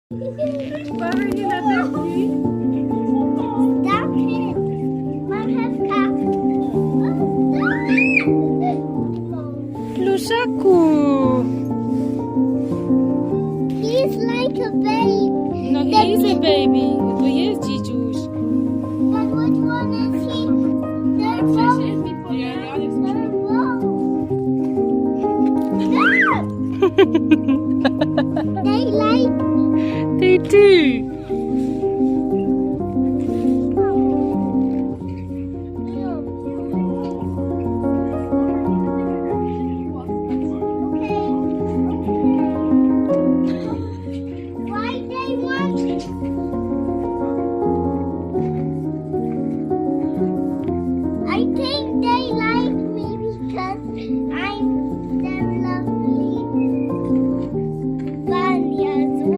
Waar ben je naartoe? Stop it. Mom has cat. Plusaku. He's like a baby. No, he is a baby. To jest dzidziuś. But which one is he? They're both. They're both. They like. They do.